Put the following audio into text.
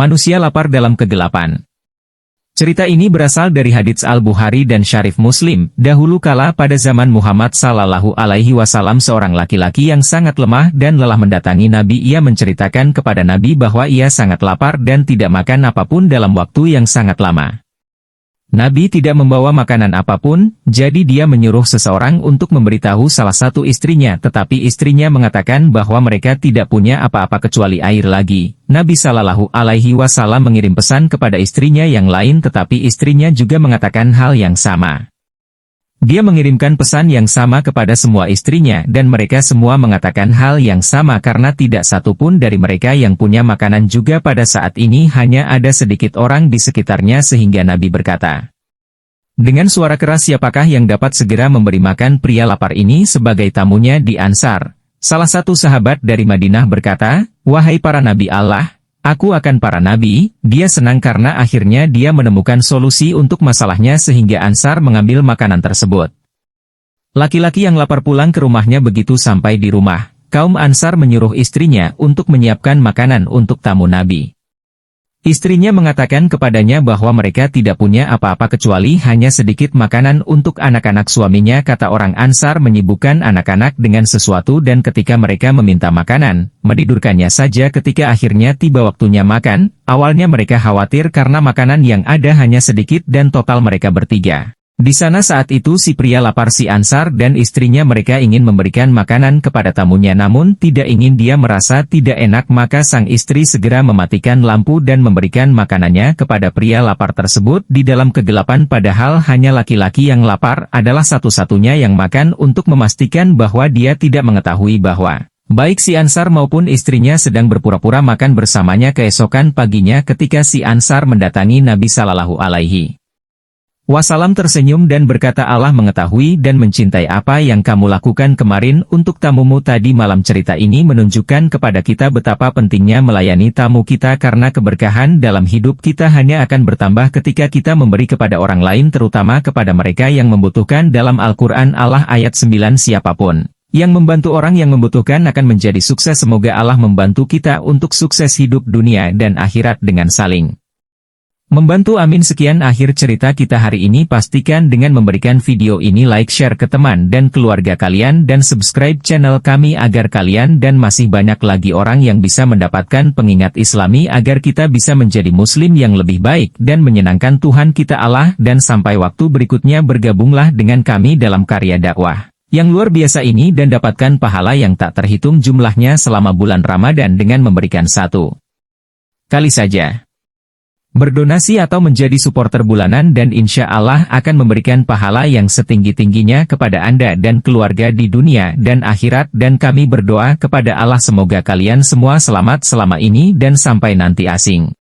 Manusia lapar dalam kegelapan. Cerita ini berasal dari hadits Al-Bukhari dan Syarif Muslim. Dahulu kala pada zaman Muhammad Sallallahu Alaihi Wasallam seorang laki-laki yang sangat lemah dan lelah mendatangi Nabi. Ia menceritakan kepada Nabi bahwa ia sangat lapar dan tidak makan apapun dalam waktu yang sangat lama. Nabi tidak membawa makanan apapun, jadi dia menyuruh seseorang untuk memberitahu salah satu istrinya, tetapi istrinya mengatakan bahwa mereka tidak punya apa-apa kecuali air lagi. Nabi Sallallahu Alaihi Wasallam mengirim pesan kepada istrinya yang lain, tetapi istrinya juga mengatakan hal yang sama. Dia mengirimkan pesan yang sama kepada semua istrinya dan mereka semua mengatakan hal yang sama karena tidak satu pun dari mereka yang punya makanan juga pada saat ini, hanya ada sedikit orang di sekitarnya sehingga Nabi berkata, dengan suara keras, siapakah yang dapat segera memberi makan pria lapar ini sebagai tamunya di Ansar? Salah satu sahabat dari Madinah berkata, wahai para nabi Allah, aku akan para nabi. Dia senang karena akhirnya dia menemukan solusi untuk masalahnya sehingga Ansar mengambil makanan tersebut. Laki-laki yang lapar pulang ke rumahnya. Begitu sampai di rumah, kaum Ansar menyuruh istrinya untuk menyiapkan makanan untuk tamu Nabi. Istrinya mengatakan kepadanya bahwa mereka tidak punya apa-apa kecuali hanya sedikit makanan untuk anak-anak suaminya. Kata orang Ansar menyibukkan anak-anak dengan sesuatu dan ketika mereka meminta makanan, menidurkannya saja. Ketika akhirnya tiba waktunya makan, awalnya mereka khawatir karena makanan yang ada hanya sedikit dan total mereka bertiga. Di sana saat itu si pria lapar, si Ansar dan istrinya, mereka ingin memberikan makanan kepada tamunya namun tidak ingin dia merasa tidak enak, maka sang istri segera mematikan lampu dan memberikan makanannya kepada pria lapar tersebut di dalam kegelapan, padahal hanya laki-laki yang lapar adalah satu-satunya yang makan untuk memastikan bahwa dia tidak mengetahui bahwa baik si Ansar maupun istrinya sedang berpura-pura makan bersamanya. Keesokan paginya ketika si Ansar mendatangi Nabi Sallallahu Alaihi Wasallam tersenyum dan berkata, Allah mengetahui dan mencintai apa yang kamu lakukan kemarin untuk tamumu tadi malam. Cerita ini menunjukkan kepada kita betapa pentingnya melayani tamu kita karena keberkahan dalam hidup kita hanya akan bertambah ketika kita memberi kepada orang lain, terutama kepada mereka yang membutuhkan. Dalam Al-Quran Allah ayat 9, siapapun yang membantu orang yang membutuhkan akan menjadi sukses. Semoga Allah membantu kita untuk sukses hidup dunia dan akhirat dengan saling membantu, amin. Sekian akhir cerita kita hari ini. Pastikan dengan memberikan video ini like, share ke teman dan keluarga kalian, dan subscribe channel kami agar kalian dan masih banyak lagi orang yang bisa mendapatkan pengingat Islami agar kita bisa menjadi muslim yang lebih baik dan menyenangkan Tuhan kita Allah. Dan sampai waktu berikutnya bergabunglah dengan kami dalam karya dakwah yang luar biasa ini dan dapatkan pahala yang tak terhitung jumlahnya selama bulan Ramadan dengan memberikan satu kali saja berdonasi atau menjadi supporter bulanan, dan insya Allah akan memberikan pahala yang setinggi-tingginya kepada Anda dan keluarga di dunia dan akhirat. Dan kami berdoa kepada Allah semoga kalian semua selamat selama ini dan sampai nanti asing.